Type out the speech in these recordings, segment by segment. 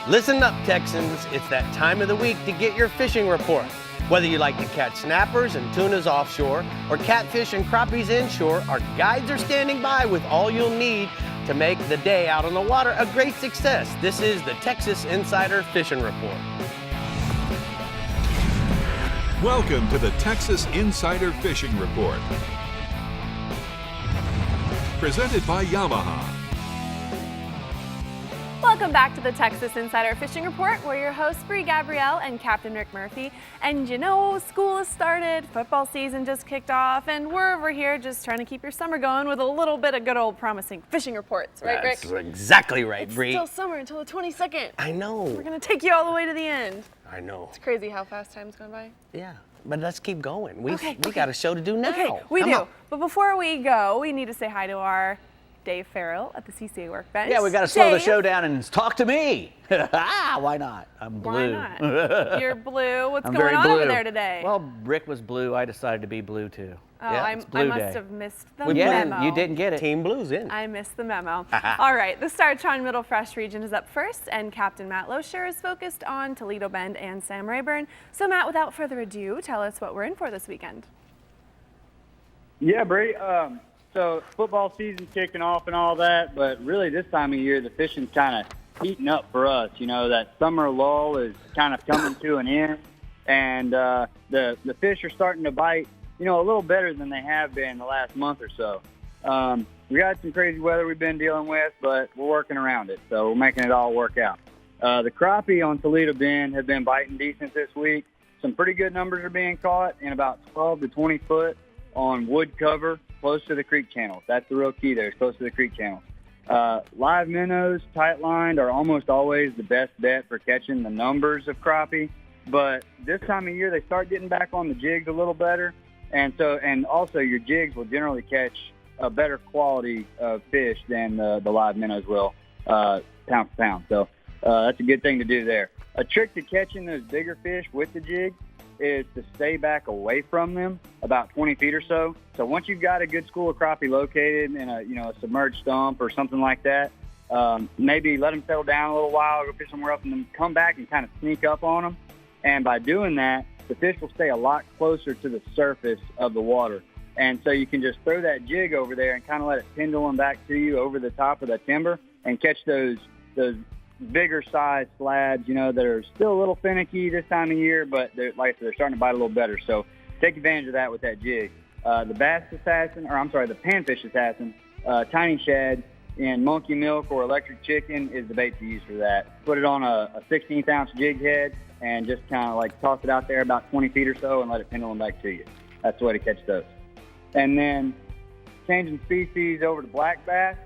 Listen up, Texans. It's that time of the week to get your fishing report. Whether you like to catch snappers and tunas offshore or catfish and crappies inshore, our guides are standing by with all you'll need to make the day out on the water a great success. This is the Texas Insider Fishing Report. Welcome to the Texas Insider Fishing Report. Presented by Yamaha. Welcome back to the Texas Insider Fishing Report. We're your hosts, Brie Gabrielle and Captain Rick Murphy. And you know, school has started, football season just kicked off, and we're over here just trying to keep your summer going with a little bit of good old promising fishing reports. Right, Rick? That's exactly right, Brie. It's still summer until the 22nd. I know. We're going to take you all the way to the end. I know. It's crazy how fast time's gone by. Yeah, but let's keep going. We Okay. got a show to do now. Okay, we Come do. on. But before we go, we need to say hi to our Dave Ferrell at the CCA workbench. Yeah, we got to slow the Dave, show down and talk to me. Why not? I'm blue. Why not? You're blue. What's I'm going very on blue over there today? Well, Rick was blue. I decided to be blue too. Oh, Yeah, I it's blue must day. have missed the Yeah, memo. you didn't get it. Team Blue's in. I missed the memo. All right, the Star-Tron Middle Fresh region is up first, and Captain Matt Loescher is focused on Toledo Bend and Sam Rayburn. So, Matt, without further ado, tell us what we're in for this weekend. Yeah, Brie. So football season kicking off and all that, but really this time of year the fishing's kind of heating up for us. You know, that summer lull is kind of coming to an end, and the fish are starting to bite, you know, a little better than they have been the last month or so. We got some crazy weather we've been dealing with, but we're working around it, so we're making it all work out. The crappie on Toledo Bend have been biting decent this week. Some pretty good numbers are being caught in about 12 to 20 foot on wood cover close to the creek channels. That's the real key there, is close to the creek channels. Live minnows, tight lined, are almost always the best bet for catching the numbers of crappie. But this time of year, they start getting back on the jigs a little better. And also your jigs will generally catch a better quality of fish than the live minnows will, pound for pound. So that's a good thing to do there. A trick to catching those bigger fish with the jig is to stay back away from them about 20 feet or so. So once you've got a good school of crappie located in a submerged stump or something like that, maybe let them settle down a little while, go fish somewhere else, and then come back and kind of sneak up on them. And by doing that, the fish will stay a lot closer to the surface of the water. And so you can just throw that jig over there and kind of let it pendulum back to you over the top of the timber and catch those bigger size slabs, you know, that are still a little finicky this time of year, but they're starting to bite a little better. So take advantage of that with that jig. The panfish assassin, tiny shad in monkey milk or electric chicken is the bait to use for that. Put it on a 16th ounce jig head and just kind of like toss it out there about 20 feet or so and let it pendulum back to you. That's the way to catch those. And then changing species over to black bass.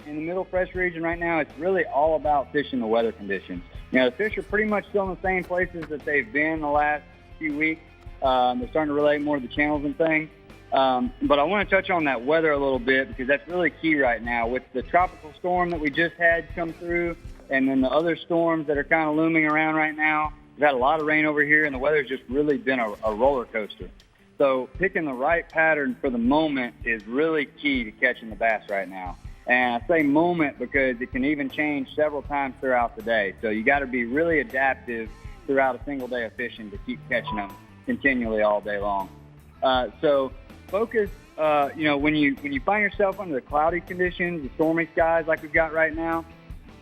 In the Middle Fresh region right now, it's really all about fishing the weather conditions. You know, the fish are pretty much still in the same places that they've been the last few weeks. They're starting to relate more to the channels and things. But I want to touch on that weather a little bit because that's really key right now. With the tropical storm that we just had come through and then the other storms that are kind of looming around right now, we've had a lot of rain over here and the weather's just really been a roller coaster. So picking the right pattern for the moment is really key to catching the bass right now. And I say moment because it can even change several times throughout the day. So you got to be really adaptive throughout a single day of fishing to keep catching them continually all day long. So focus, when you find yourself under the cloudy conditions, the stormy skies like we've got right now,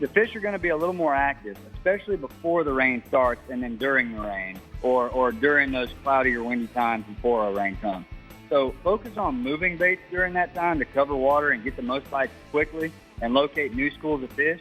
the fish are going to be a little more active, especially before the rain starts and then during the rain or during those cloudy or windy times before a rain comes. So focus on moving baits during that time to cover water and get the most bites quickly and locate new schools of fish.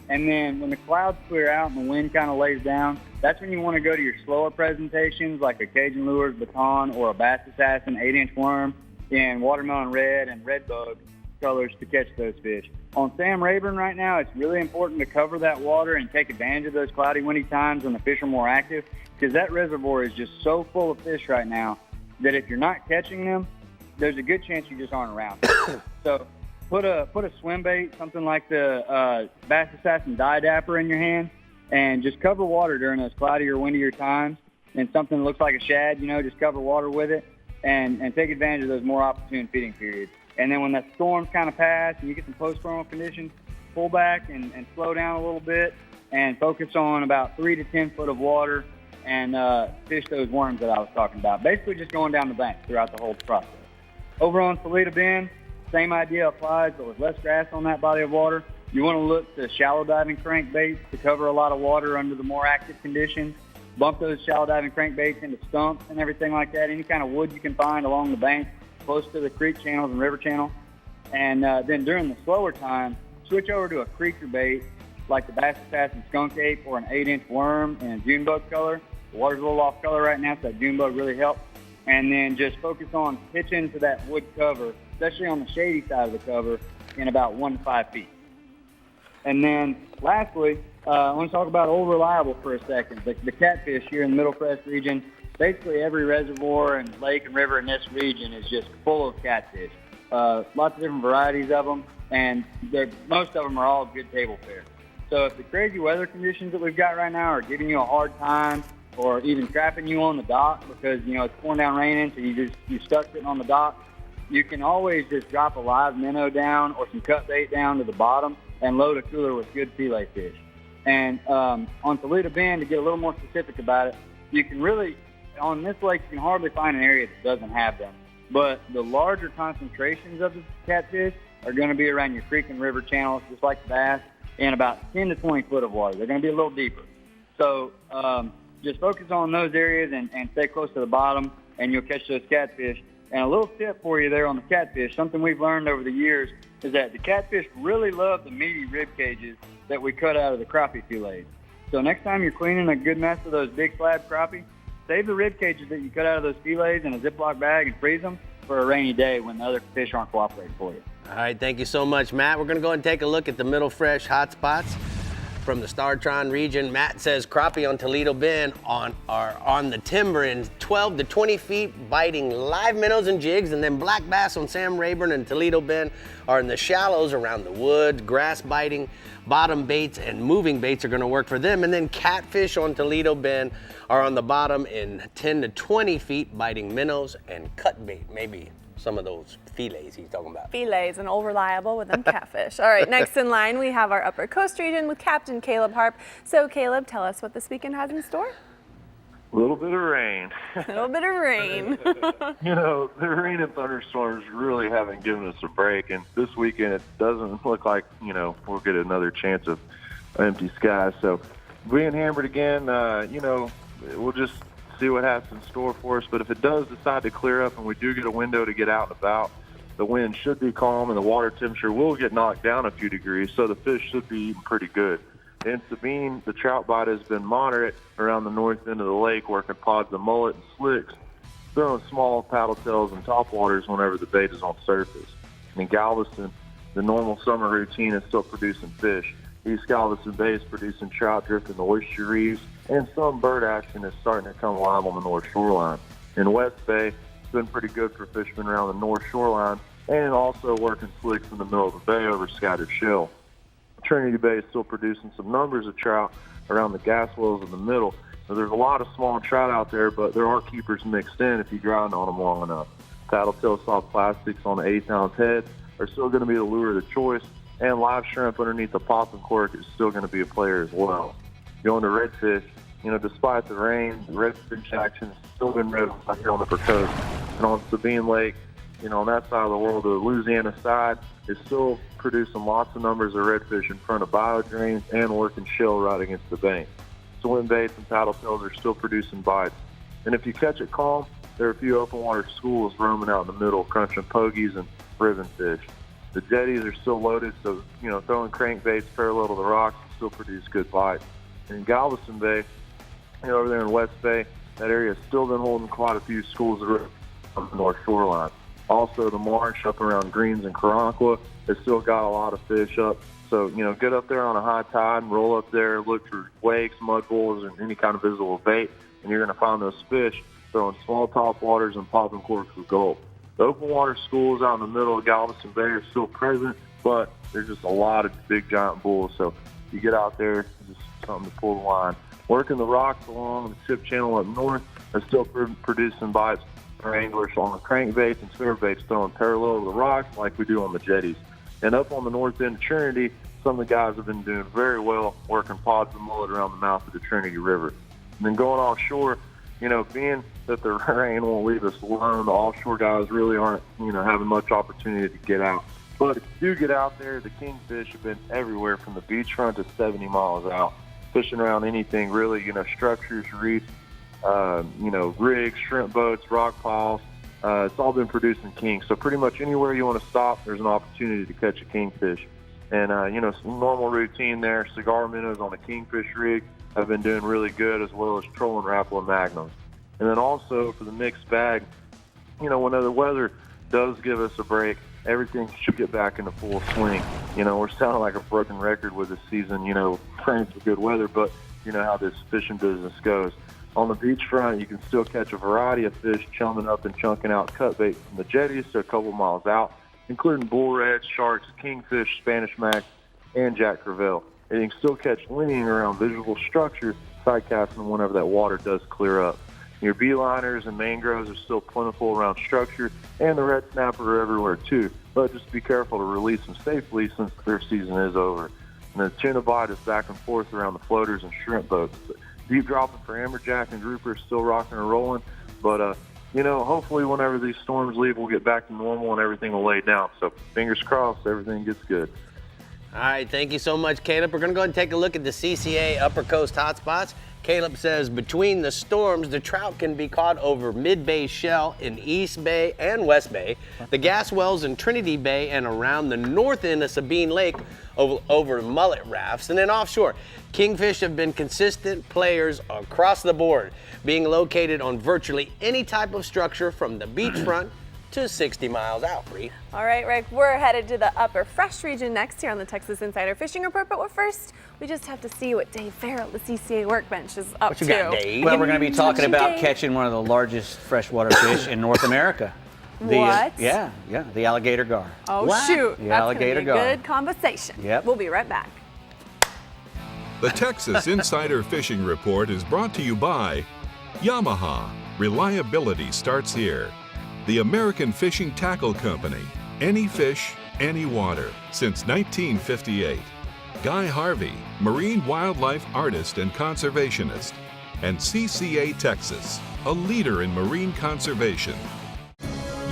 And then when the clouds clear out and the wind kind of lays down, that's when you want to go to your slower presentations like a Cajun Lures baton or a Bass Assassin 8-inch worm in watermelon red and red bug colors to catch those fish. On Sam Rayburn right now, it's really important to cover that water and take advantage of those cloudy, windy times when the fish are more active because that reservoir is just so full of fish right now that if you're not catching them, there's a good chance you just aren't around. So put a swim bait, something like the Bass Assassin Dye Dapper in your hand, and just cover water during those cloudy or windier times. And something that looks like a shad, just cover water with it and take advantage of those more opportune feeding periods. And then when that storm's kind of passed and you get some post-stormal conditions, pull back and slow down a little bit and focus on about 3 to 10 foot of water and fish those worms that I was talking about. Basically just going down the bank throughout the whole process. Over on Toledo Bend, same idea applies, but with less grass on that body of water. You want to look to shallow diving crankbaits to cover a lot of water under the more active conditions. Bump those shallow diving crankbaits into stumps and everything like that, any kind of wood you can find along the bank, close to the creek channels and river channel. And then during the slower time, switch over to a creeker bait like the Bass Assassin skunk ape or an 8-inch worm in a June bug color. The water's a little off color right now, so that June bug really helps. And then just focus on pitching to that wood cover, especially on the shady side of the cover, in about 1 to 5 feet. And then lastly, I want to talk about Old Reliable for a second. The catfish here in the Middle Crest region, basically every reservoir and lake and river in this region is just full of catfish. Lots of different varieties of them, and most of them are all good table fare. So if the crazy weather conditions that we've got right now are giving you a hard time or even trapping you on the dock because, it's pouring down raining, so you're stuck sitting on the dock, you can always just drop a live minnow down or some cut bait down to the bottom and load a cooler with good fillet fish. And on Toledo Bend, to get a little more specific about it, you can really, on this lake, you can hardly find an area that doesn't have them. But the larger concentrations of the catfish are going to be around your creek and river channels, just like the bass, in about 10 to 20 foot of water. They're going to be a little deeper. So just focus on those areas and stay close to the bottom, and you'll catch those catfish. And a little tip for you there on the catfish, something we've learned over the years is that the catfish really love the meaty rib cages that we cut out of the crappie fillets. So next time you're cleaning a good mess of those big slab crappie, save the rib cages that you cut out of those fillets in a Ziploc bag and freeze them for a rainy day when the other fish aren't cooperating for you. All right, thank you so much, Matt. We're going to go and take a look at the Middle Fresh hotspots from the Startron region. Matt says crappie on Toledo Bend are on the timber in 12 to 20 feet, biting live minnows and jigs, and then black bass on Sam Rayburn and Toledo Bend are in the shallows around the woods. Grass biting, bottom baits, and moving baits are going to work for them. And then catfish on Toledo Bend are on the bottom in 10 to 20 feet, biting minnows and cut bait, maybe some of those fillets he's talking about. Fillets and Old Reliable with them catfish. All right, next in line we have our Upper Coast region with Captain Caleb Harp. So Caleb, tell us what this weekend has in store. A little bit of rain. A little bit of rain. The rain and thunderstorms really haven't given us a break, and this weekend it doesn't look like, we'll get another chance of empty skies. So being hammered again, we'll just see what has in store for us. But if it does decide to clear up and we do get a window to get out and about, the wind should be calm and the water temperature will get knocked down a few degrees, so the fish should be eating pretty good. In Sabine, the trout bite has been moderate around the north end of the lake, working pods of mullet and slicks, throwing small paddle tails and topwaters whenever the bait is on surface. In Galveston, the normal summer routine is still producing fish. East Galveston Bay is producing trout, drift, and oyster reefs, and some bird action is starting to come live on the north shoreline. In West Bay, it's been pretty good for fishermen around the north shoreline, and also working slicks in the middle of the bay over scattered shell. Trinity Bay is still producing some numbers of trout around the gas wells in the middle. So there's a lot of small trout out there, but there are keepers mixed in if you grind on them long enough. Paddletail soft plastics on the 8-ounce heads are still going to be the lure of the choice, and live shrimp underneath the popping cork is still going to be a player as well. Going to redfish, despite the rain, the redfish action has still been red out here on the upper coast. And on Sabine Lake, on that side of the world, the Louisiana side is still producing lots of numbers of redfish in front of biodrains and working shell right against the bank. Swim baits and paddletails are still producing bites. And if you catch it calm, there are a few open water schools roaming out in the middle, crunching pogies and ribbon fish. The jetties are still loaded, so, throwing crankbaits parallel to the rocks still produce good bites. And in Galveston Bay, over there in West Bay, that area has still been holding quite a few schools on the north shoreline. Also, the marsh up around Greens and Karanqua has still got a lot of fish up. So, get up there on a high tide and roll up there, look for wakes, mud bulls, and any kind of visible bait, and you're going to find those fish throwing small top waters and popping corks with gulp. The open water schools out in the middle of Galveston Bay are still present, but there's just a lot of big giant bulls. So if you get out there, it's just something to pull the line. Working the rocks along the tip channel up north are still producing bites for anglers on the crankbaits and spinnerbaits throwing parallel to the rocks like we do on the jetties. And up on the north end of Trinity, some of the guys have been doing very well working pods of mullet around the mouth of the Trinity River. And then going offshore, being that the rain won't leave us alone, the offshore guys really aren't, having much opportunity to get out. But if you do get out there, the kingfish have been everywhere from the beachfront to 70 miles out, fishing around anything really, structures, reefs, rigs, shrimp boats, rock piles. It's all been producing king. So pretty much anywhere you want to stop, there's an opportunity to catch a kingfish. And, some normal routine there. Cigar minnows on a kingfish rig have been doing really good, as well as trolling Rapala magnums. And then also for the mixed bag, when the weather does give us a break, everything should get back into full swing. We're sounding like a broken record with this season, praying for good weather, but you know how this fishing business goes. On the beachfront, you can still catch a variety of fish chumming up and chunking out cut bait from the jetties to a couple miles out, including bull reds, sharks, kingfish, Spanish mac, and jack crevalle. And you can still catch leaning around visual structures, side casting whenever that water does clear up. Your beeliners and mangroves are still plentiful around structure, and the red snapper are everywhere too. But just be careful to release them safely since their season is over. And the tuna bite is back and forth around the floaters and shrimp boats. Deep dropping for amberjack and grouper is still rocking and rolling. But, hopefully whenever these storms leave, we'll get back to normal and everything will lay down. So fingers crossed, everything gets good. All right, thank you so much, Caleb. We're going to go ahead and take a look at the CCA Upper Coast hotspots. Caleb says between the storms, the trout can be caught over Mid-Bay Shell in East Bay and West Bay, the gas wells in Trinity Bay and around the north end of Sabine Lake over mullet rafts. And then offshore, kingfish have been consistent players across the board, being located on virtually any type of structure from the beachfront to 60 miles out, Brie. All right, Rick, we're headed to the Upper Fresh region next here on the Texas Insider Fishing Report, but first, we just have to see what Dave Ferrell, the CCA workbench, is up What you to. got, Dave? Well, we're going to be talking about Dave. catching one of the largest freshwater fish in North America. What? Yeah, the alligator gar. Oh, What? shoot. The That's alligator gonna be a gar. good conversation. Yep. We'll be right back. The Texas Insider Fishing Report is brought to you by Yamaha. Reliability starts here. The American Fishing Tackle Company. Any fish, any water. Since 1958. Guy Harvey, marine wildlife artist and conservationist. And CCA Texas, a leader in marine conservation.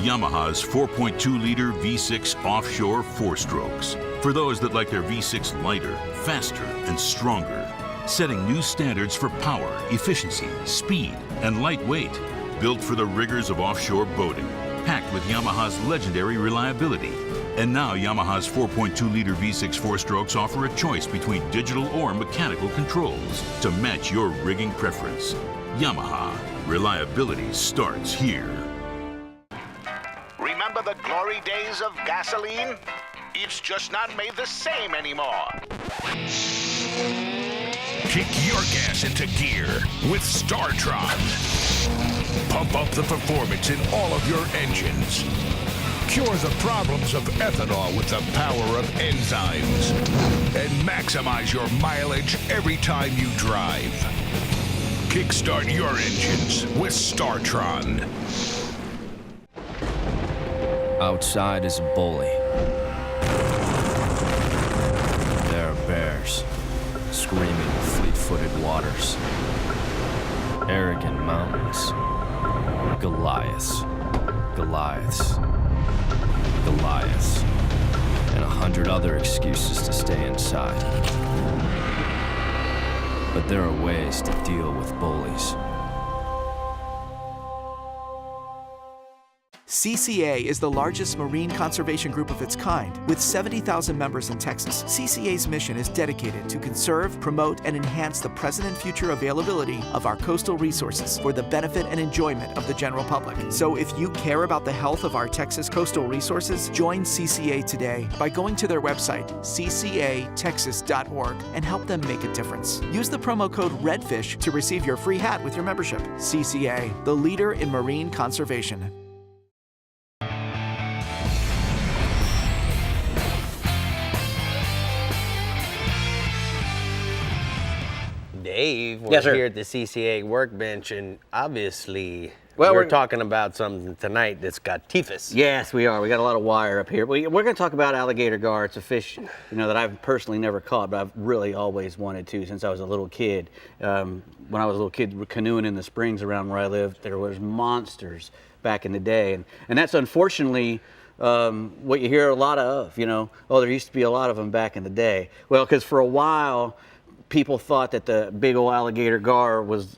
Yamaha's 4.2-liter V6 offshore four-strokes. For those that like their V6 lighter, faster, and stronger. Setting new standards for power, efficiency, speed, and lightweight. Built for the rigors of offshore boating. Packed with Yamaha's legendary reliability. And now Yamaha's 4.2-liter V6 four-strokes offer a choice between digital or mechanical controls to match your rigging preference. Yamaha. Reliability starts here. Remember the glory days of gasoline? It's just not made the same anymore. Kick your gas into gear with StarTron. Pump up the performance in all of your engines. Cure the problems of ethanol with the power of enzymes. And maximize your mileage every time you drive. Kickstart your engines with StarTron. Outside is a bully. There are bears screaming fleet-footed waters. Arrogant mountains. Goliaths. Goliaths. Goliaths. And 100 other excuses to stay inside. But there are ways to deal with bullies. CCA is the largest marine conservation group of its kind. With 70,000 members in Texas, CCA's mission is dedicated to conserve, promote, and enhance the present and future availability of our coastal resources for the benefit and enjoyment of the general public. So if you care about the health of our Texas coastal resources, join CCA today by going to their website, ccatexas.org, and help them make a difference. Use the promo code REDFISH to receive your free hat with your membership. CCA, the leader in marine conservation. Dave, we're Yes, sir. here at the CCA workbench, and obviously Well, we're talking about something tonight that's got typhus. Yes, we are. We got a lot of wire up here. We're going to talk about alligator gar. It's a fish, that I've personally never caught, but I've really always wanted to since I was a little kid. When I was a little kid canoeing in the springs around where I lived, there was monsters back in the day, and that's unfortunately what you hear a lot of. There used to be a lot of them back in the day. Well, because for a while, people thought that the big old alligator gar was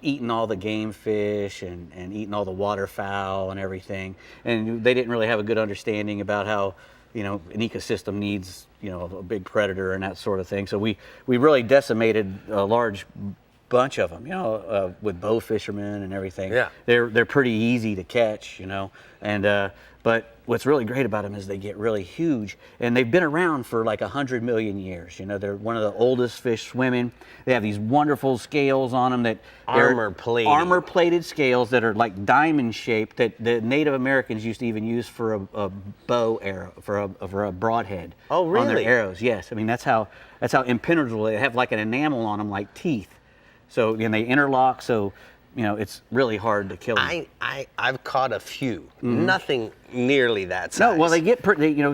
eating all the game fish and eating all the waterfowl and everything, and they didn't really have a good understanding about how an ecosystem needs a big predator and that sort of thing. So we really decimated a large bunch of them, with bow fishermen and everything. Yeah, they're pretty easy to catch, and but what's really great about them is they get really huge, and they've been around for like 100 million years. They're one of the oldest fish swimming. They have these wonderful scales on them that armor-plated scales that are like diamond shaped that the Native Americans used to even use for a bow arrow, for a broadhead. Oh, really? On their arrows, yes. I mean, that's how impenetrable. They have like an enamel on them like teeth. So, and they interlock, so it's really hard to kill them. I've caught a few. Mm-hmm. Nothing nearly that size. No, well, they get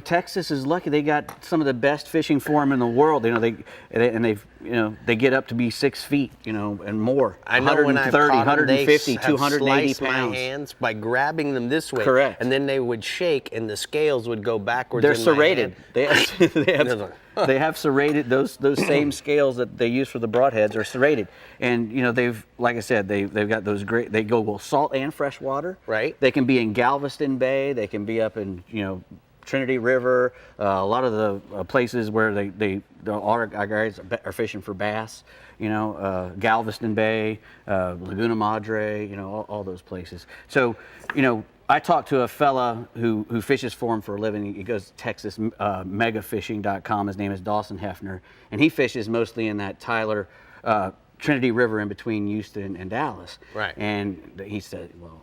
Texas is lucky. They got some of the best fishing for them in the world. They get up to be 6 feet, and more. I know when I've caught 150, them, 280 pounds. My hands by grabbing them this way. Correct. And then they would shake, and the scales would go backwards. They're serrated. They have serrated. Those same scales that they use for the broadheads are serrated, and they've, like I said, they've got those great. They go salt and fresh water. Right. They can be in Galveston Bay. They can be up in Trinity River. A lot of the places where our guys are fishing for bass. Galveston Bay, Laguna Madre. All those places. So I talked to a fella who fishes for him for a living. He goes to Texas megafishing.com. His name is Dawson Hefner, and he fishes mostly in that Tyler, Trinity River in between Houston and Dallas. Right. And he said, well,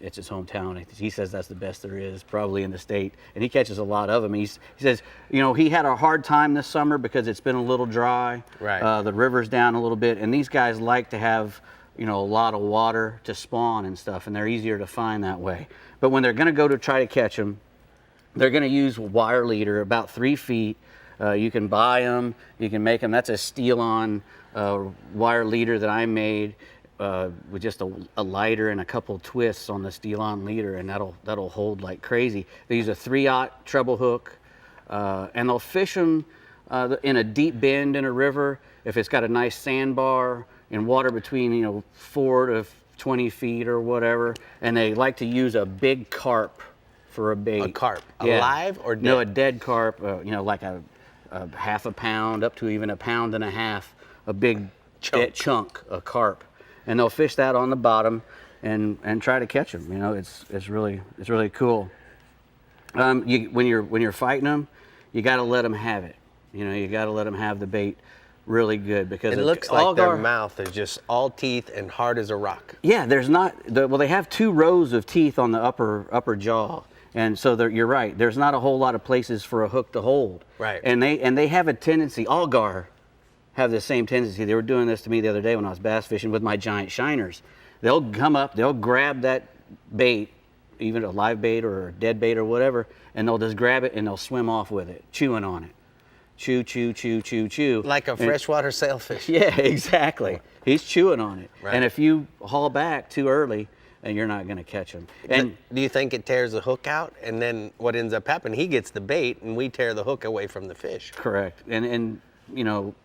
it's his hometown. He says that's the best there is probably in the state, and he catches a lot of them. He says, he had a hard time this summer because it's been a little dry. Right. The river's down a little bit, and these guys like to have a lot of water to spawn and stuff, and they're easier to find that way. But when they're going to go to try to catch them, they're going to use wire leader about 3 feet. You can buy them, you can make them. That's a steel-on wire leader that I made with just a lighter and a couple twists on the steel-on leader, and that'll hold like crazy. They use a 3/0 treble hook, and they'll fish them in a deep bend in a river if it's got a nice sandbar and water between 4 to 20 feet or whatever, and they like to use a big carp for a bait. A carp, yeah. Alive or dead? No, a dead carp. Like a half a pound up to even 1.5 pounds, a big chunk of carp, and they'll fish that on the bottom and try to catch them. It's really cool. When you're fighting them, you got to let them have it. You got to let them have the bait really good, because it looks like their mouth is just all teeth and hard as a rock. Yeah, they have 2 rows of teeth on the upper jaw, and so you're right. There's not a whole lot of places for a hook to hold. Right. And they have a tendency. All gar have the same tendency. They were doing this to me the other day when I was bass fishing with my giant shiners. They'll come up, they'll grab that bait, even a live bait or a dead bait or whatever, and they'll just grab it and they'll swim off with it, chewing on it. Chew, chew, chew, chew, chew. Like a freshwater sailfish. Yeah, exactly. He's chewing on it. Right. And if you haul back too early, then you're not going to catch him. And do you think it tears the hook out? And then what ends up happening, he gets the bait and we tear the hook away from the fish. Correct. And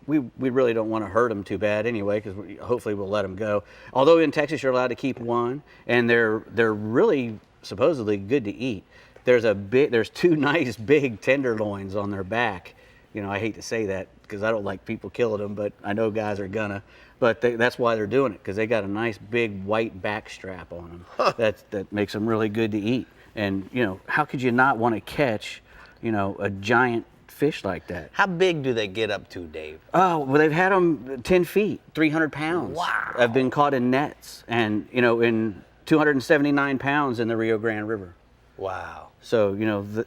we really don't want to hurt them too bad anyway, because hopefully we'll let them go. Although in Texas you're allowed to keep 1, and they're really supposedly good to eat. There's 2 nice big tenderloins on their back. I hate to say that because I don't like people killing them, but I know guys are gonna. But that's why they're doing it, because they got a nice big white back strap on them. Huh. That makes them really good to eat. And how could you not want to catch, a giant fish like that? How big do they get up to, Dave? Oh, well, they've had them 10 feet, 300 pounds. Wow. Have been caught in nets, and in 279 pounds in the Rio Grande River. Wow. So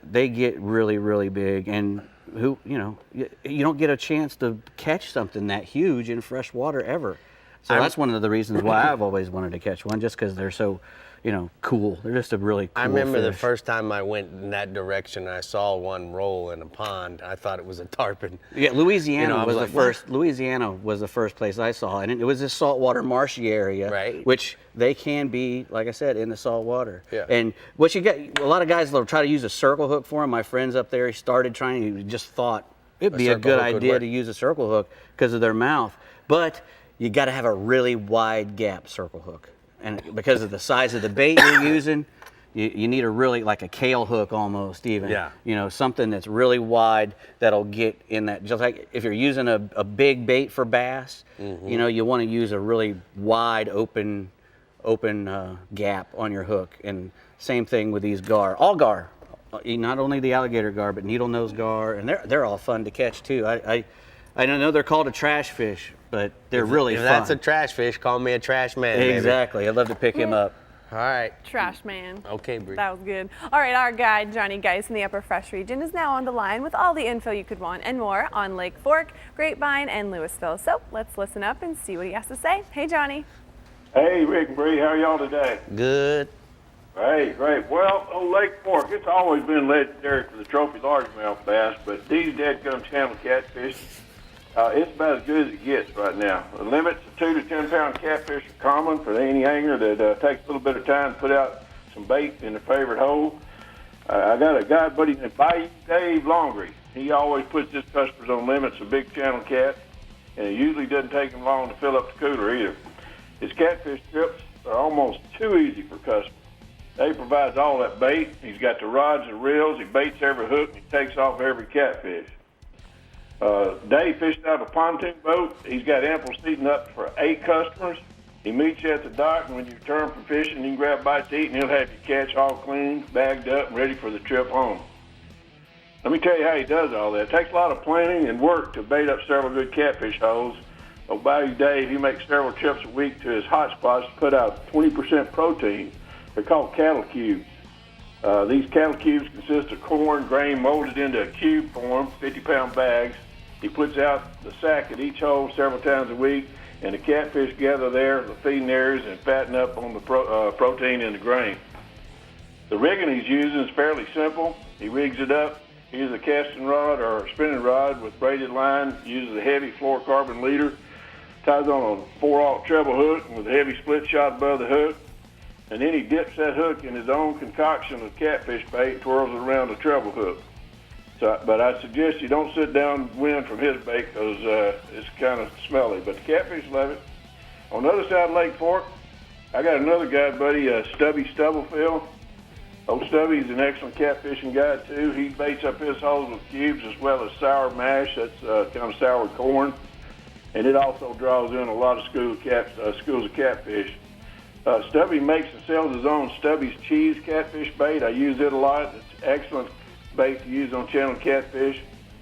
they get really, really big, and you don't get a chance to catch something that huge in fresh water ever. So that's one of the reasons why I've always wanted to catch one, just because they're so, cool. They're just a really cool I remember the fish. first time I went in that direction, I saw one roll in a pond. I thought it was a tarpon. Yeah, Louisiana was the like, first. What? Louisiana was the first place I saw, and it was this saltwater marshy area, right? Which they can be, like I said, in the salt water. Yeah. And what you get, a lot of guys will try to use a circle hook for them. My friends up there, he started trying. He just thought it'd be a good idea to use a circle hook because of their mouth, but you got to have a really wide gap circle hook, and because of the size of the bait you're using. You need a really, like a kale hook almost even. Yeah. Something that's really wide that'll get in that, just like if you're using a big bait for bass, you want to use a really wide open gap on your hook. And same thing with these gar, all gar, not only the alligator gar, but needle nose gar, and they're all fun to catch too. I know they're called a trash fish, but they're really fun. If that's a trash fish, call me a trash man. Exactly. I'd love to pick him up. All right. Trash man. Okay, Brie. That was good. All right, our guide, Johnny Geis in the Upper Fresh region, is now on the line with all the info you could want and more on Lake Fork, Grapevine, and Louisville. So let's listen up and see what he has to say. Hey, Johnny. Hey, Rick and Bree, how are y'all today? Good. Great. Well, on Lake Fork, it's always been legendary for the trophy largemouth bass, but these dead-gum channel catfish, it's about as good as it gets right now. The limits of 2 to 10 pound catfish are common for any angler that takes a little bit of time to put out some bait in their favorite hole. I got a guy buddy named Dave Longery. He always puts his customers on limits of big channel cat, and it usually doesn't take him long to fill up the cooler either. His catfish trips are almost too easy for customers. Dave provides all that bait. He's got the rods and reels. He baits every hook, and he takes off every catfish. Dave fished out of a pontoon boat. He's got ample seating up for 8 customers. He meets you at the dock, and when you return from fishing, you can grab a bite to eat, and he'll have your catch all clean, bagged up, and ready for the trip home. Let me tell you how he does all that. It takes a lot of planning and work to bait up several good catfish holes. Bayou Dave, he makes several trips a week to his hot spots to put out 20% protein. They're called cattle cubes. These cattle cubes consist of corn grain molded into a cube form, 50-pound bags. He puts out the sack at each hole several times a week, and the catfish gather there, the feeding areas, and fatten up on the protein in the grain. The rigging he's using is fairly simple. He rigs it up. He uses a casting rod or a spinning rod with braided line, uses a heavy fluorocarbon leader, ties on a 4/0 treble hook with a heavy split shot above the hook, and then he dips that hook in his own concoction of catfish bait and twirls it around the treble hook. But I suggest you don't sit downwind from his bait because it's kind of smelly. But the catfish love it. On the other side of Lake Fork, I got another guy, buddy, Stubby Stubblefield. Old Stubby's an excellent catfishing guide, too. He baits up his holes with cubes as well as sour mash. That's kind of sour corn. And it also draws in a lot of schools of catfish. Stubby makes and sells his own Stubby's cheese catfish bait. I use it a lot. It's excellent bait to use on channel catfish,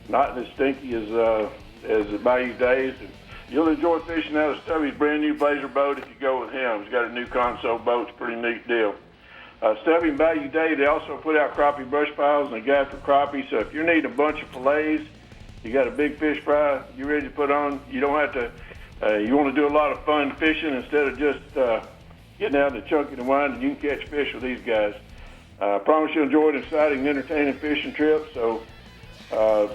not as stinky as the Bayou Dave's. And you'll enjoy fishing out of Stubby's brand new Blazer boat if you go with him. He's got a new console boat. It's a pretty neat deal. Stubby and Bayou Dave, they also put out crappie brush piles and a guide for crappie. So if you're needing a bunch of fillets, you got a big fish fry you're ready to put on, you don't have to, you want to do a lot of fun fishing instead of just getting out and chunking and winding, you can catch fish with these guys. I promise you'll enjoy an exciting and entertaining fishing trip. So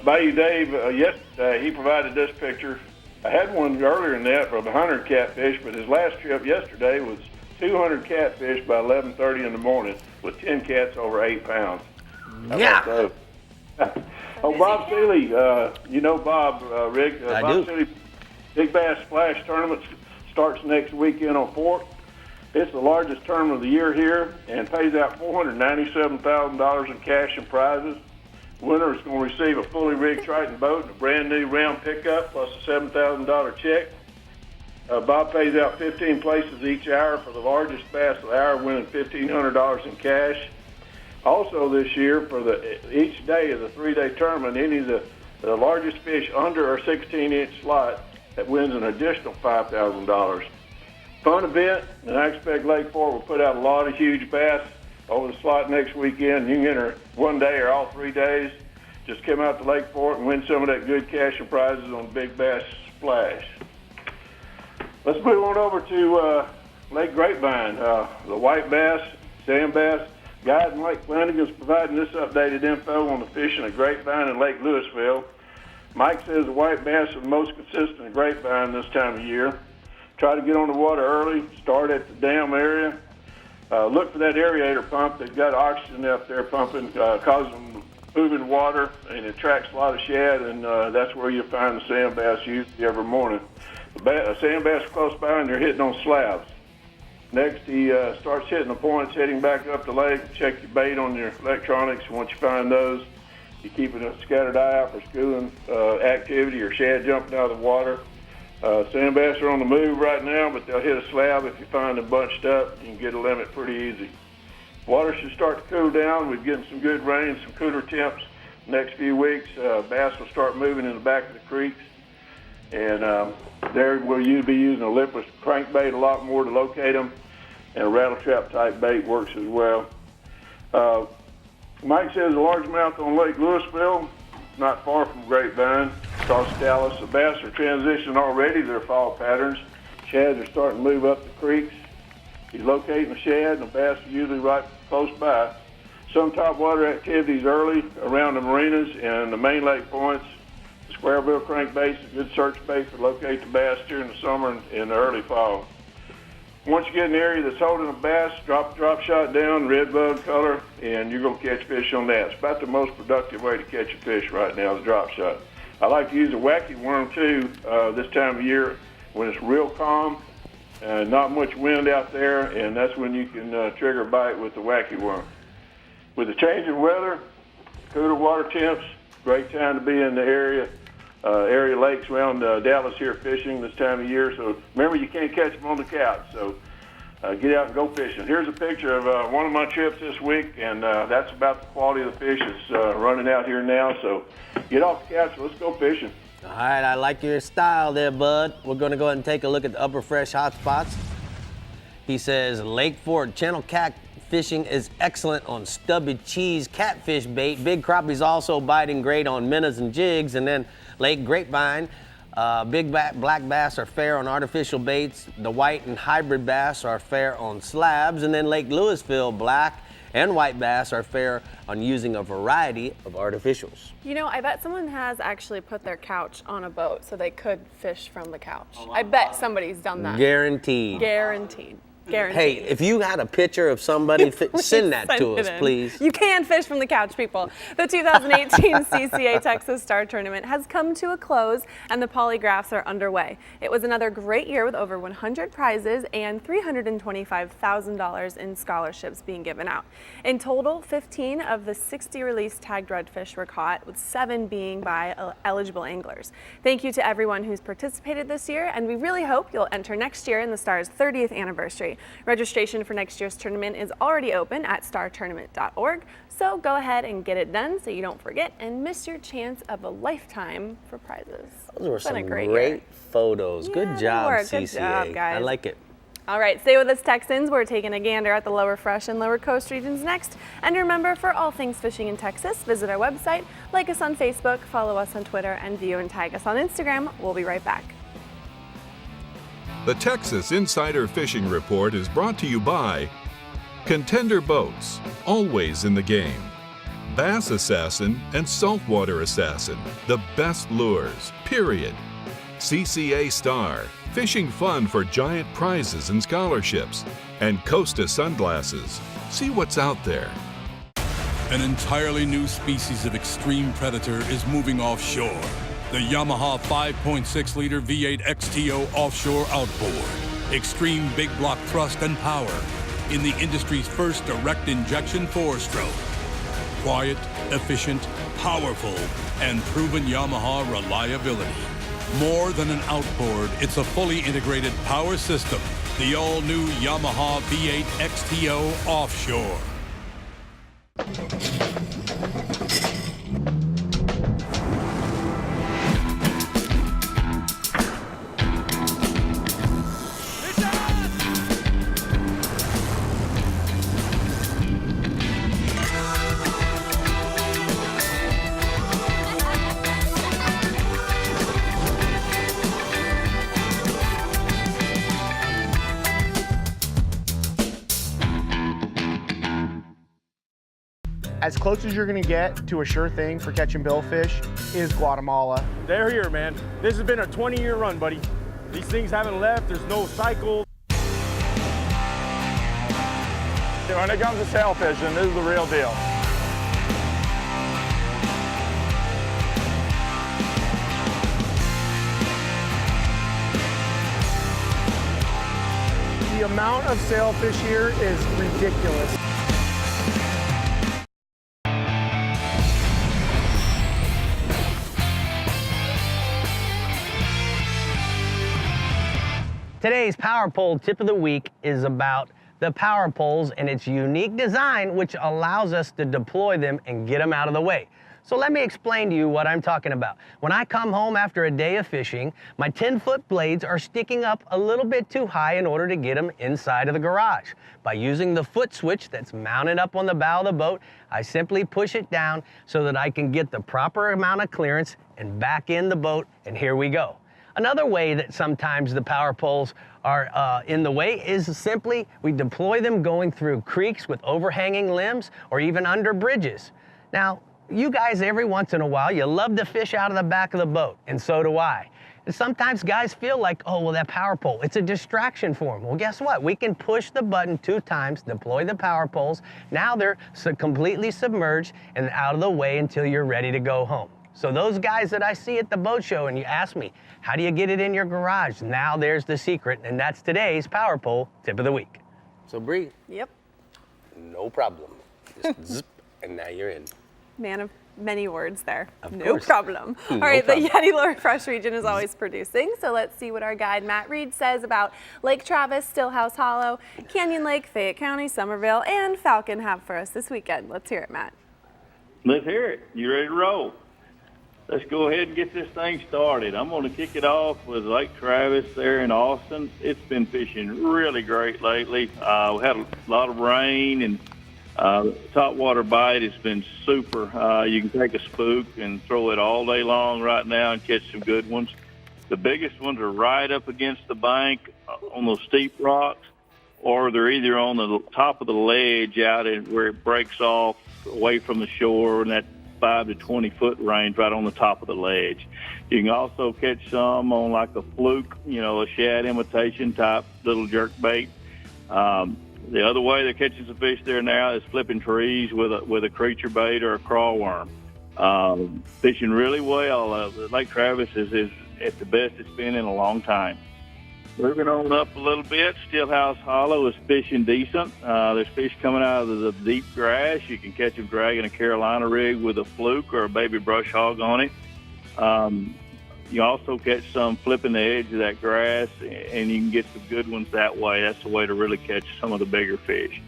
Bayou Dave, yesterday, he provided this picture. I had one earlier than that of 100 catfish, but his last trip yesterday was 200 catfish by 11:30 in the morning with 10 cats over 8 pounds. Yeah. Oh, Bob Seeley, you know Bob, Rick. I Bob do. Seeley Big Bass Splash Tournament starts next weekend on Fork. It's the largest tournament of the year here and pays out $497,000 in cash and prizes. Winner is going to receive a fully rigged Triton boat and a brand new round pickup plus a $7,000 check. Bob pays out 15 places each hour for the largest bass of the hour, winning $1,500 in cash. Also this year, for each day of the 3-day tournament, any of the largest fish under a 16-inch slot that wins an additional $5,000. Fun event, and I expect Lake Fork will put out a lot of huge bass over the slot next weekend. You can enter one day or all 3 days. Just come out to Lake Fork and win some of that good cash and prizes on Big Bass Splash. Let's move on over to Lake Grapevine. The white bass, sand bass, guide and Lake Flanagan's providing this updated info on the fishing at Grapevine and Lake Louisville. Mike says the white bass are the most consistent at Grapevine this time of year. Try to get on the water early, start at the dam area. Look for that aerator pump. They've got oxygen up there pumping, causing moving water, and it attracts a lot of shad, and that's where you'll find the sand bass usually every morning. The sand bass close by, and they're hitting on slabs. Next, he starts hitting the points, heading back up the lake. Check your bait on your electronics. Once you find those, you keep a scattered eye out for schooling activity or shad jumping out of the water. Sand bass are on the move right now, but they'll hit a slab if you find them bunched up. You can get a limit pretty easy. Water should start to cool down. We're getting some good rain, some cooler temps. Next few weeks, bass will start moving in the back of the creeks. And there we'll be using a lipless crankbait a lot more to locate them. And a rattle trap type bait works as well. Mike says a largemouth on Lake Louisville, not far from Grapevine, across Dallas. The bass are transitioning already to their fall patterns. Shads are starting to move up the creeks. He's locating the shad, and the bass are usually right close by. Some topwater activities early around the marinas and the main lake points. The Squareville crankbait is a good search bait to locate the bass during the summer and in the early fall. Once you get in an area that's holding a bass, drop shot down, red bug color, and you're going to catch fish on that. It's about the most productive way to catch a fish right now, is a drop shot. I like to use a wacky worm, too, this time of year when it's real calm, not much wind out there, and that's when you can trigger a bite with the wacky worm. With the change in weather, cooler water temps, great time to be in the area lakes around Dallas here fishing this time of year. So remember, you can't catch them on the couch. So get out and go fishing. Here's a picture of one of my trips this week, and that's about the quality of the fish that's running out here now. So get off the couch. Let's go fishing. All right, I like your style there, bud. We're going to go ahead and take a look at the upper fresh hot spots. He says Lake Fort channel cat fishing is excellent on stubby cheese catfish bait. Big crappies also biting great on minnows and jigs. And then Lake Grapevine, big black bass are fair on artificial baits. The white and hybrid bass are fair on slabs. And then Lake Louisville, black and white bass are fair on using a variety of artificials. You know, I bet someone has actually put their couch on a boat so they could fish from the couch. I bet somebody's done that. Guaranteed. Guaranteed. Guaranteed. Hey, if you had a picture of somebody, send that to us, please. You can fish from the couch, people. The 2018 CCA Texas Star Tournament has come to a close, and the polygraphs are underway. It was another great year with over 100 prizes and $325,000 in scholarships being given out. In total, 15 of the 60 released tagged redfish were caught, with 7 being by eligible anglers. Thank you to everyone who's participated this year, and we really hope you'll enter next year in the Star's 30th anniversary. Registration for next year's tournament is already open at startournament.org, so go ahead and get it done so you don't forget and miss your chance of a lifetime for prizes. Those were some great photos. Yeah, Good job, CCA. Good job, guys. I like it. All right, stay with us, Texans. We're taking a gander at the lower fresh and lower coast regions next. And remember, for all things fishing in Texas, visit our website, like us on Facebook, follow us on Twitter, and view and tag us on Instagram. We'll be right back. The Texas Insider Fishing Report is brought to you by Contender Boats, always in the game. Bass Assassin and Saltwater Assassin, the best lures, period. CCA Star, fishing fun for giant prizes and scholarships. And Costa Sunglasses, see what's out there. An entirely new species of extreme predator is moving offshore. The Yamaha 5.6-liter V8 XTO offshore outboard. Extreme big block thrust and power in the industry's first direct injection 4-stroke. Quiet, efficient, powerful, and proven Yamaha reliability. More than an outboard, it's a fully integrated power system. The all-new Yamaha V8 XTO offshore. As close as you're gonna get to a sure thing for catching billfish is Guatemala. They're here, man. This has been a 20-year run, buddy. These things haven't left. There's no cycle. When it comes to sail fishing, this is the real deal. The amount of sailfish here is ridiculous. Today's Power Pole tip of the week is about the power poles and its unique design, which allows us to deploy them and get them out of the way. So let me explain to you what I'm talking about. When I come home after a day of fishing, my 10-foot blades are sticking up a little bit too high in order to get them inside of the garage. By using the foot switch that's mounted up on the bow of the boat, I simply push it down so that I can get the proper amount of clearance and back in the boat, and here we go. Another way that sometimes the power poles are in the way is simply we deploy them going through creeks with overhanging limbs or even under bridges. Now, you guys, every once in a while, you love to fish out of the back of the boat, and so do I. And sometimes guys feel like, oh, well, that power pole, it's a distraction for them. Well, guess what? We can push the button 2 times, deploy the power poles. Now they're completely submerged and out of the way until you're ready to go home. So those guys that I see at the boat show and you ask me, how do you get it in your garage? Now there's the secret, and that's today's Power Pole tip of the week. So Brie. Yep. No problem. Just zip, and now you're in. Man of many words there. Of no course. problem. No All right, problem. the Yeti Lower Fresh region is always producing, so let's see what our guide Matt Reed says about Lake Travis, Stillhouse Hollow, Canyon Lake, Fayette County, Somerville, and Falcon have for us this weekend. Let's hear it, Matt. Let's hear it. You ready to roll? Let's go ahead and get this thing started. I'm going to kick it off with Lake Travis there in Austin. It's been fishing really great lately. We had a lot of rain, and top water bite has been super. You can take a spook and throw it all day long right now and catch some good ones. The biggest ones are right up against the bank on those steep rocks, or they're either on the top of the ledge out where it breaks off away from the shore, and that 5 to 20 foot range right on the top of the ledge. You can also catch some on like a fluke, a shad imitation type little jerk bait. The other way they're catching some fish there now is flipping trees with a creature bait or a crawl worm. Fishing really well. Lake Travis is at the best it's been in a long time. Moving on up a little bit, Stillhouse Hollow is fishing decent. There's fish coming out of the deep grass. You can catch them dragging a Carolina rig with a fluke or a baby brush hog on it. You also catch some flipping the edge of that grass, and you can get some good ones that way. That's the way to really catch some of the bigger fish.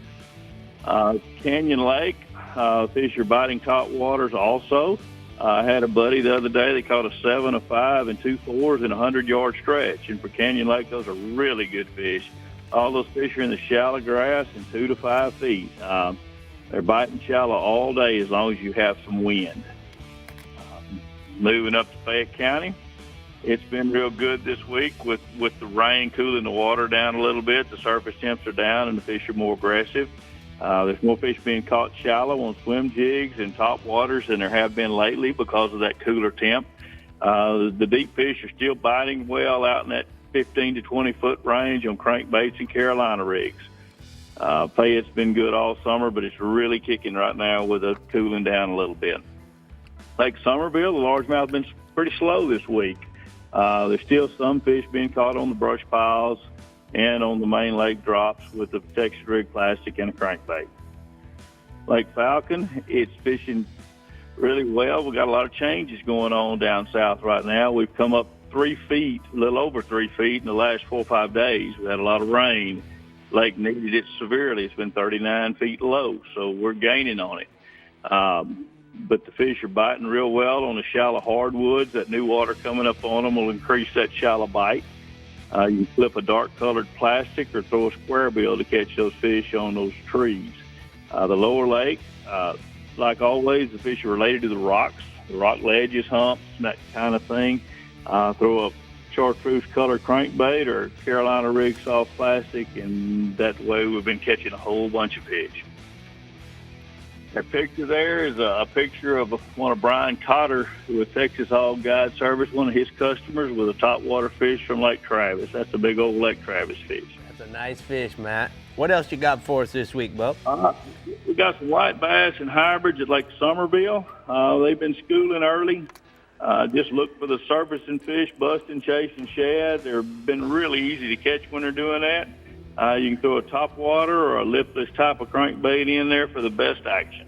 Canyon Lake, fish are biting top waters also. I had a buddy the other day that caught a 7, a 5, and 2 4s in a 100-yard stretch. And for Canyon Lake, those are really good fish. All those fish are in the shallow grass and 2 to 5 feet. They're biting shallow all day as long as you have some wind. Moving up to Fayette County, it's been real good this week with the rain cooling the water down a little bit. The surface temps are down and the fish are more aggressive. There's more fish being caught shallow on swim jigs and top waters than there have been lately because of that cooler temp. The deep fish are still biting well out in that 15 to 20 foot range on crankbaits and Carolina rigs. Fayette's been good all summer, but it's really kicking right now with it cooling down a little bit. Lake Somerville, the largemouth, been pretty slow this week. There's still some fish being caught on the brush piles and on the main lake drops with the textured rig plastic and a crankbait. Lake Falcon, it's fishing really well. We've got a lot of changes going on down south right now. We've come up 3 feet, a little over 3 feet in the last 4 or 5 days. We had a lot of rain. Lake needed it severely. It's been 39 feet low, so we're gaining on it. But the fish are biting real well on the shallow hardwoods. That new water coming up on them will increase that shallow bite. You can flip a dark-colored plastic or throw a square bill to catch those fish on those trees. The lower lake, like always, the fish are related to the rocks, the rock ledges, humps, and that kind of thing. Throw a chartreuse-colored crankbait or Carolina rig soft plastic, and that way we've been catching a whole bunch of fish. That picture there is a picture of one of Brian Cotter with Texas Hog Guide Service, one of his customers, with a topwater fish from Lake Travis. That's a big old Lake Travis fish. That's a nice fish, Matt. What else you got for us this week, Bub? We got some white bass and hybrids at Lake Somerville. They've been schooling early. Just look for the surfacing fish, busting, chasing shad. They've been really easy to catch when they're doing that. You can throw a topwater or a lipless type of crankbait in there for the best action.